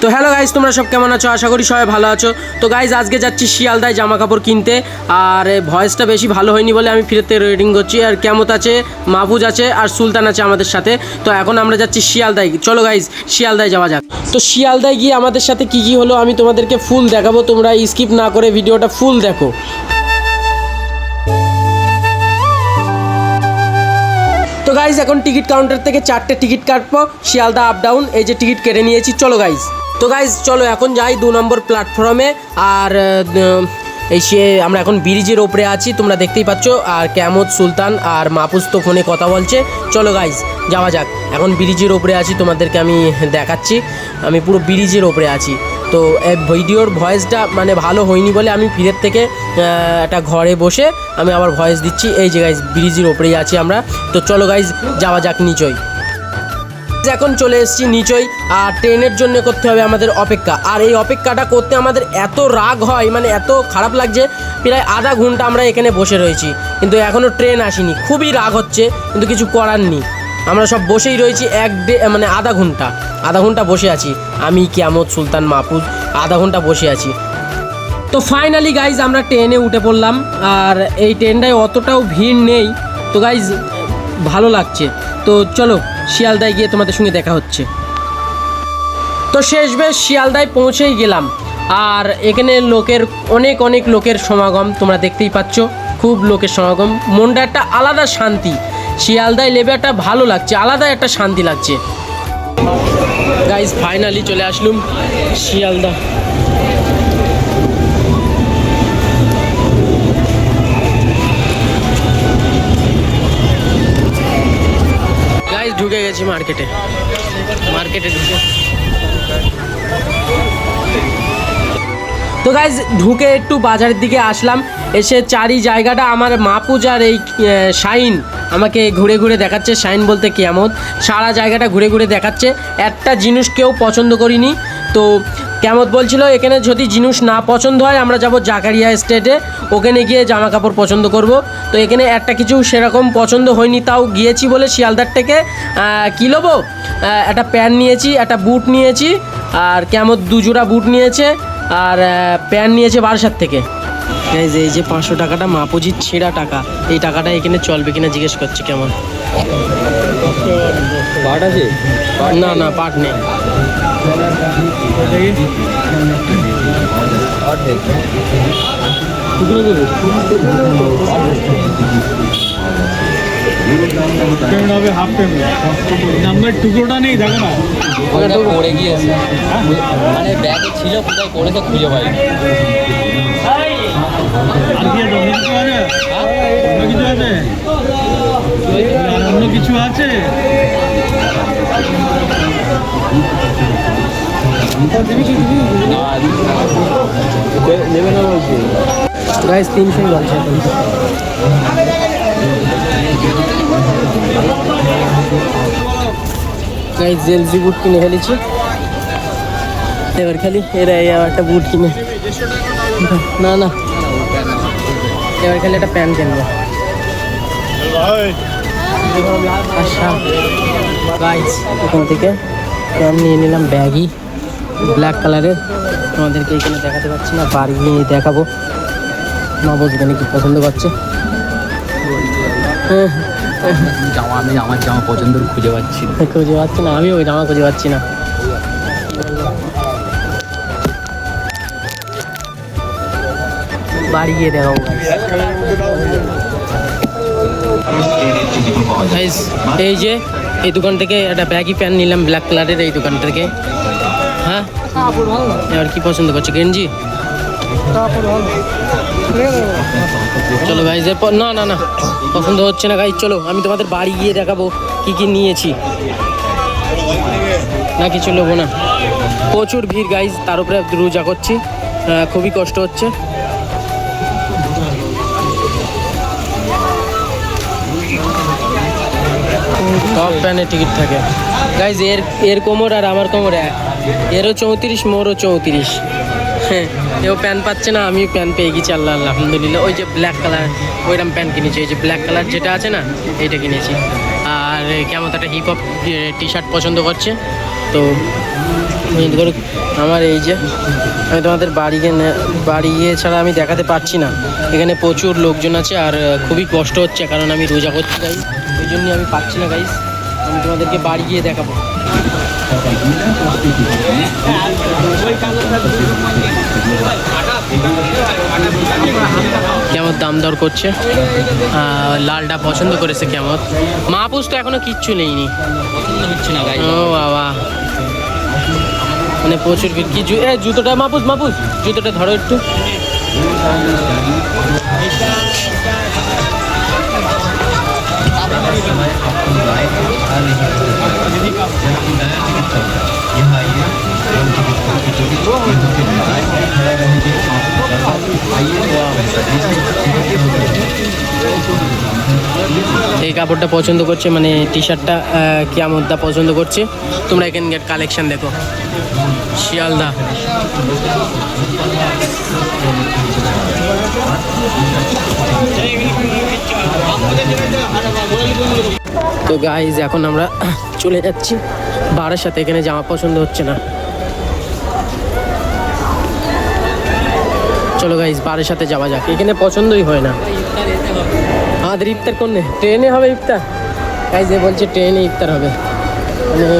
তো hello guys, তোমরা সব কেমন আছো? আশা করি সবাই ভালো আছো। তো গাইজ আজকে যাচ্ছি শিয়ালদায় জামা কাপড় কিনতে। আর ভয়েসটা বেশি ভালো হয়নি বলে আমি ফিরতে রেডিং করছি। আর কেমত আছে, মাহফুজ আছে আর সুলতান আছে আমাদের সাথে। তো এখন আমরা যাচ্ছি শিয়ালদায়। চলো গাইজ শিয়ালদায় যাওয়া যাক। তো শিয়ালদায় গিয়ে আমাদের সাথে কী কী হলো আমি তোমাদেরকে ফুল দেখাবো, তোমরা স্কিপ না করে ভিডিওটা ফুল দেখো। তো গাইজ এখন টিকিট কাউন্টার থেকে 4টে টিকিট কাটবো শিয়ালদা আপ ডাউন। এই যে টিকিট কেটে নিয়েছি, চলো গাইজ। তো গাইজ চলো এখন যাই 2 নম্বর প্ল্যাটফর্মে। আর আমরা এখন ব্রিজের ওপরে আছি, তোমরা দেখতেই পাচ্ছ। আর কেমত, সুলতান আর মাহফুজ তো ফোনে কথা বলছে। চলো গাইজ যাওয়া যাক। এখন ব্রিজের ওপরে আছি, তোমাদেরকে আমি দেখাচ্ছি। আমি পুরো ব্রিজের ওপরে আছি। তো ভিডিওর ভয়েসটা মানে ভালো হয়নি বলে আমি ফিরের থেকে একটা ঘরে বসে আমি আবার ভয়েস দিচ্ছি। এই যে গাইজ ব্রিজের ওপরেই আছি আমরা। তো চলো গাইজ যাওয়া যাক নিচই। এখন চলে এসেছি নিচই। আর ট্রেনের জন্য করতে হবে আমাদের অপেক্ষা। আর এই অপেক্ষাটা করতে আমাদের এত রাগ হয়, মানে এত খারাপ লাগছে। প্রায় আধা ঘন্টা আমরা এখানে বসে রয়েছি, কিন্তু এখনও ট্রেন আসেনি। খুবই রাগ হচ্ছে, কিন্তু কিছু করার নেই। আমরা সব বসেই রয়েছি মানে আধা ঘন্টা বসে আছি। আমি, কেমত, সুলতান, মাহফুজ আধা ঘন্টা বসে আছি। তো ফাইনালি গাইজ আমরা ট্রেনে উঠে পড়লাম। আর এই ট্রেনটায় অতটাও ভিড় নেই। তো গাইজ ভালো লাগছে। তো চলো শিয়ালদায় গিয়ে তোমাদের সঙ্গে দেখা হচ্ছে। তো শেষমেশ শিয়ালদায় পৌঁছেই গেলাম। আর এখানে অনেক লোকের সমাগম, তোমরা দেখতেই পাচ্ছ। খুব লোকের সমাগম, মনটা একটা আলাদা শান্তি। শিয়ালদায় লেবে একটা ভালো লাগছে, আলাদা একটা শান্তি লাগছে। গাইজ ফাইনালি চলে আসলুম শিয়ালদা। ঢুকে গেছি মার্কেটে ঢুকে। তো গাইজ ঢুকে একটু বাজারের দিকে আসলাম। এসে চারি জায়গাটা আমার মাহফুজ আর এই শাইন আমাকে ঘুরে ঘুরে দেখাচ্ছে। শাইন বলতে কেমত, সারা জায়গাটা ঘুরে ঘুরে দেখাচ্ছে। একটা জিনিস কেউ পছন্দ করিনি। তো কেমত বলছিল এখানে যদি জিনিস না পছন্দ হয় আমরা যাব জাকারিয়া স্টেটে, ওখানে গিয়ে জামা কাপড় পছন্দ করব। তো এখানে একটা কিছু সেরকম পছন্দ হয়নি, তাও গিয়েছি বলে শিয়ালদার থেকে কী নেবো, একটা প্যান্ট নিয়েছি, একটা বুট নিয়েছি। আর কেমত 2 জোড়া বুট নিয়েছে আর প্যান্ট নিয়েছে বারাসাত থেকে। এই যে 500 টাকাটা মাহফুজির ছেঁড়া টাকা, এই টাকাটা এখানে চলবে কিনা জিজ্ঞেস করছি। কেমন পাট আছে? না পাট নেই। টুকরোটা নেই, দেখো না ওটা পড়ে গিয়েছে, মানে ব্যাগে ছিল, কোথায় পড়েছে খুঁজে পাইনি। অন্য কিছু আছে? নেবে না বলছি। গাইজ 300 বলছে। গাইজ জেলসি বুট কিনে ফেলেছি। এবার খালি একটা বুট কিনে, না এবার খালি একটা প্যান্ট কিনবো। আচ্ছা গাইজ এখান থেকে প্যান্ট নিয়ে নিলাম, ব্যাগি ব্ল্যাক কালারের। তোমাদেরকে এখানে দেখাতে পারছি না, বাড়ি নিয়ে দেখাবো। মা বলতে কি পছন্দ করছে। আমি আমার জামা পছন্দ খুঁজে পাচ্ছি না, আমি ওই জামা খুঁজে পাচ্ছি না। বাড়ি গিয়ে দেখাবো। এই যে এই দোকান থেকে একটা ব্যাগি প্যান্ট নিলাম ব্ল্যাক কালারের, এই দোকান থেকে। হ্যাঁ এবার কি পছন্দ করছে? গেঞ্জি? চলো গাইজ, না পছন্দ হচ্ছে না গাইজ। চলো আমি তোমাদের বাড়ি গিয়ে দেখাবো কি নিয়েছি। না কিছু নেবো না, প্রচুর ভিড় গাইজ, তার উপরে রোজা করছি, খুবই কষ্ট হচ্ছে। সব প্যানের টিকিট থাকে গাইজ। এর কোমর আর আমার কোমর এরও 34, মোরও 34। হ্যাঁ এও প্যান্ট পাচ্ছে না, আমি প্যান্ট পেয়ে গেছি, আল্লাহ আলহামদুলিল্লাহ। ওই যে ব্ল্যাক কালার ওইরকম প্যান্ট কিনেছি, ওই যে ব্ল্যাক কালার যেটা আছে না এইটা কিনেছি। আর কেমন একটা হিপ হপ টি শার্ট পছন্দ করছে, তো মিনিট করুক। আমার এই যে আমি তোমাদের বাড়ি গিয়ে ছাড়া আমি দেখাতে পারছি না। এখানে প্রচুর লোকজন আছে আর খুবই কষ্ট হচ্ছে, কারণ আমি রোজা করতে যাই, ওই জন্যই আমি পাচ্ছি না গাইস। আমি তোমাদেরকে বাড়ি গিয়ে দেখাবো। কেমন দাম দর করছে, লালটা পছন্দ করেছে কেমন। মাহফুজ তো এখনো কিচ্ছু নেইনি, পছন্দ হচ্ছে না গাই। ও বাবা, মানে প্রচুর কি জুতোটা মাহফুজ জুতোটা ধরো একটু। এই কাপড়টা পছন্দ করছে, মানে টি শার্টটা কেমনটা পছন্দ করছে। তোমরা এখানকার কালেকশন দেখো, শিয়ালদা। তো গাইজ এখন আমরা চলে যাচ্ছি বারের সাথে, এখানে জামা পছন্দ হচ্ছে না। চলো গাইজ বারের সাথে যাওয়া যাক, এখানে পছন্দই হয় না। আমাদের ইফতার করলে ট্রেনে হবে ইফতার, গাইজ এ বলছে ট্রেনে ইফতার হবে, মানে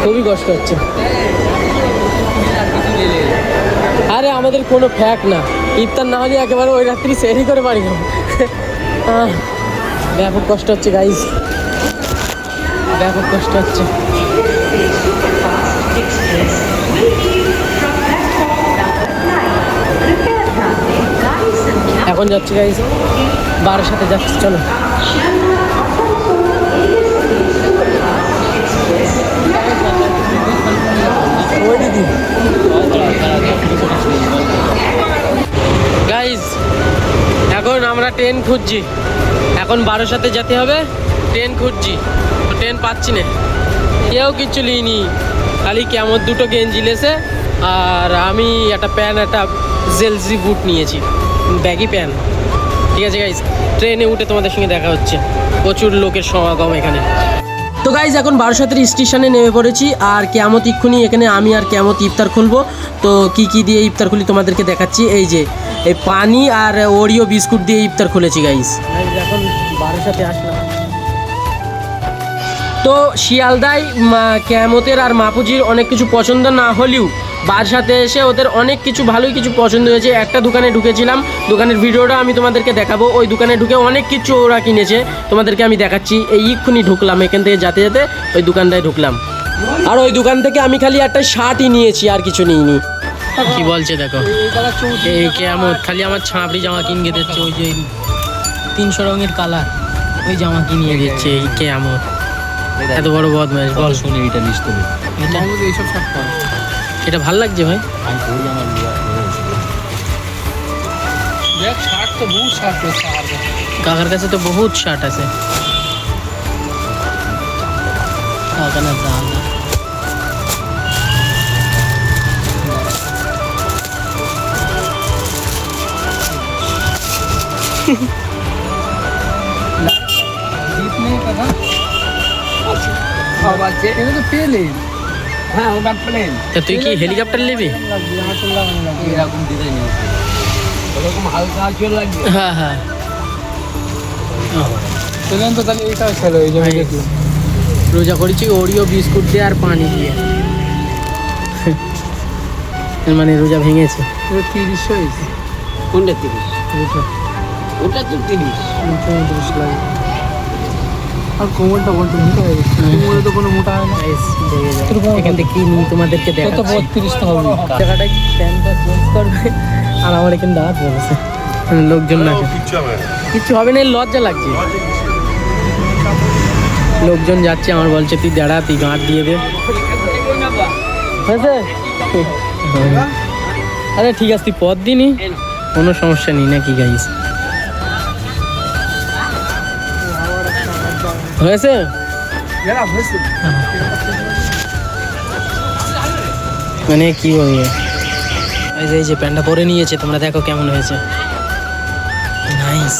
খুবই কষ্ট হচ্ছে। আরে আমাদের কোনো ফ্যাক না, ইফতার না হলে একেবারে ওই রাত্রি সেরি করে বাড়ি যাবো। ব্যাপক কষ্ট হচ্ছে গাইজ, ব্যাপক কষ্ট হচ্ছে। এখন যাচ্ছি গাইজ বারের সাথে যাচ্ছি, চলো। ওই দিদি গাইজ এখন আমরা ট্রেন খুঁজছি, এখন বারোর সাথে যেতে হবে, ট্রেন খুঁজছি তো ট্রেন পাচ্ছি না, কেউ কিচ্ছু নিইনি, খালি কেমন দুটো গেঞ্জি লেছে আর আমি একটা প্যান্ট, একটা জেলজি বুট নিয়েছি, ব্যাগি প্যান্ট। ঠিক আছে গাইজ, ট্রেনে উঠে তোমাদের সঙ্গে দেখা হচ্ছে, প্রচুর লোকের সমাগম এখানে। তো গাইজ এখন বারাসাতের স্টেশনে নেমে পড়েছি, আর কেয়ামত ইক্ষুনি এখানে আমি আর কেয়ামত ইফতার খুলবো। তো কি দিয়ে ইফতার খুলি তোমাদেরকে দেখাচ্ছি। এই যে এই পানি আর ওরিও বিস্কুট দিয়ে ইফতার খুলেছি গাইজ। এখন বারাসাতে আসলাম, তো শিয়ালদায় কেয়ামতের আর মাহফুজির অনেক কিছু পছন্দ না হলেও বারাসাতে এসে ওদের অনেক কিছু ভালোই কিছু পছন্দ হয়েছে। একটা দোকানে ঢুকেছিলাম, দোকানের ভিডিওটা আমি তোমাদেরকে দেখাবো। ওই দোকানে ঢুকে অনেক কিছু ওরা কিনেছে, তোমাদেরকে আমি দেখাচ্ছি। এই এক্ষুনি ঢুকলাম, এখান থেকে যেতে যেতে ওই দোকানটায় ঢুকলাম, আর ওই দোকান থেকে আমি খালি একটা শার্টই নিয়েছি, আর কিছু নিইনি। কি বলছে দেখো, এই কেয়ামত খালি আমার ছাঁপড়ি জামা কিনে দিচ্ছে, ওই যে 300 রঙের কালার ওই জামা কিনিয়ে দিচ্ছে এই কেয়ামত। এত বড় বদমাইশ, বল। শুনে এটা নিস তুমি, এটা এইসব শার্ট পর, এটা ভাল লাগছে ভাই। আমি পরি আমার দেখ শার্ট তো বহু শার্ট আছে, কাকার কাছে তো বহুত শার্ট আছে। কাকা না দাদা, তুই কি হেলিকপ্টার নিবি? এরকম ডিজাইন এরকম হালকা চল লাগবে। হ্যাঁ হ্যাঁ, তো তাহলে এইটা ছিল, এই যে রোজা করেছি ওরিও বিস্কুট দিয়ে আর পানি দিয়ে, মানে রোজা ভেঙেছে। 30 হয়েছে। কোনটা 30? ওটা তো 30 লাগে। আর কোমরটা বলতে মোটা হয়ে গেছে, কোমরে তো কোনো মোটা হয় না। এখান থেকে কি নিই তোমাদেরকে দেখাচ্ছি। তো 32 তো হবে। জায়গাটা প্যান্টটা চেঞ্জ করবে, আর আমার এখানে দাঁত বলেছে লোকজন না, কিচ্ছু হবে না, লজ্জা লাগছে। লোকজন যাচ্ছে, আমার বলছে তুই দাঁড়া, তুই গাঁট দিয়ে দে। হয়েছে? আরে ঠিক আছে, তুই পথ দিনি, কোনো সমস্যা নেই নাকি গাইস। হয়েছে? মানে কি বলবো, এই যে প্যান্টটা পরে নিয়েছে, তোমরা দেখো কেমন হয়েছে। নাইস,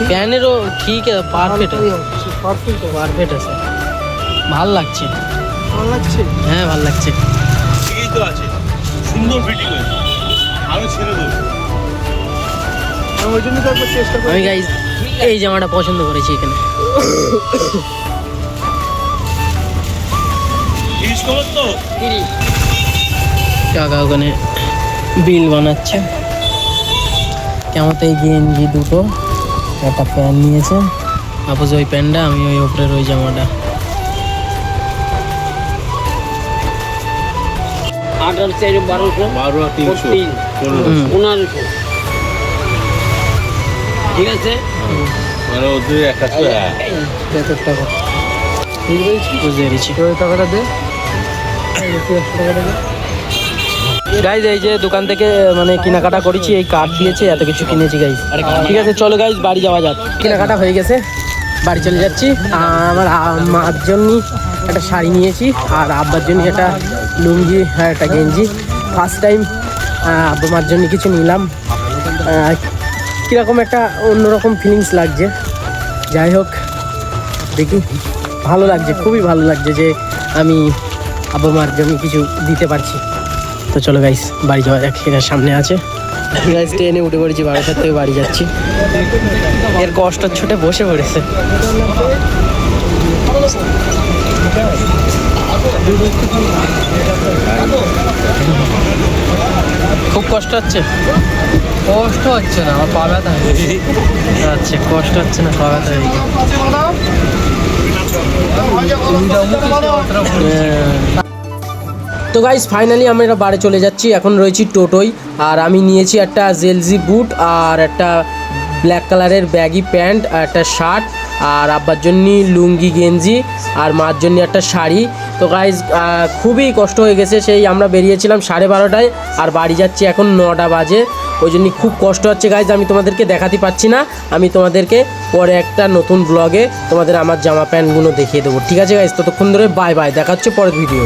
প্যানেরও ঠিক আছে, পারফেক্ট আছে। ভাল লাগছে, ভালো লাগছে। হ্যাঁ ভাল লাগছে। ঠিকই তো আছে, সুন্দর ফিটিং হয়েছে, আরো ছেড়ে দেবো। ওই জন্য তো একবার চেষ্টা করি। আমি গাইজ এই জামাটা পছন্দ করেছি এখানে। জিনিস খবর তো কাকা ওখানে বিল বানাচ্ছে। কেমন এই গেঞ্জি দুটো, একটা প্যান্ট নিয়েছে, আপস ওই প্যান্টটা, আমি ওই ওপরের ওই জামাটা। 1500 ঠিক আছে। মানে ওদের একটা কত টাকা বুঝতে পেরেছি। টাকাটা দে, গাইজ এই যে দোকান থেকে মানে কেনাকাটা করেছি, এই কার্ড দিয়েছে, এত কিছু কিনেছি গাইজ। ঠিক আছে চলো গাইজ বাড়ি যাওয়া যাক। কেনাকাটা হয়ে গেছে, বাড়ি চলে যাচ্ছি। আমার মার জন্য একটা শাড়ি নিয়েছি, আর আব্বার জন্য একটা লুঙ্গি আর একটা গেঞ্জি। ফার্স্ট টাইম আব্বা মার জন্য কিছু নিলাম। কীরকম একটা অন্যরকম ফিলিংস লাগছে। যাই হোক দেখি, ভালো লাগছে, খুবই ভালো লাগছে যে আমি আব্বা মার জন্য কিছু দিতে পারছি। তো চলো গাইস বাড়ি যাওয়া যাক, এটা সামনে আছে। গাইস ট্রেনে উঠে পড়েছি, বারাসাত থেকে বাড়ি যাচ্ছি। এর কষ্ট ছুটে বসে পড়েছে। খুব কষ্ট হচ্ছে? কষ্ট হচ্ছে না, আমার পা ব্যথা আচ্ছা কষ্ট হচ্ছে না, পা ব্যথা হয়ে গেছে। তো গাইস ফাইনালি আমরা বাড়ি চলে যাচ্ছি। এখন রয়েছি টোটোয়, আর আমি নিয়েছি একটা জেলজি বুট আর একটা ব্ল্যাক কালারের ব্যাগি প্যান্ট আর একটা শার্ট, আর আব্বার জন্য লুঙ্গি গেঞ্জি, আর মার জন্য একটা শাড়ি। তো গাইস খুবই কষ্ট হয়ে গেছে, সেই আমরা বেরিয়েছিলাম 12:30টায়, আর বাড়ি যাচ্ছি এখন 9টা বাজে। ওই জন্য খুব কষ্ট হচ্ছে গাইস, আমি তোমাদেরকে দেখাতে পারছি না। আমি তোমাদেরকে পরে একটা নতুন ব্লগে তোমাদের আমার জামা প্যান্টগুলো দেখিয়ে দেবো। ঠিক আছে গাইস, ততক্ষণ ধরে বাই বাই, দেখা হচ্ছে পরের ভিডিও।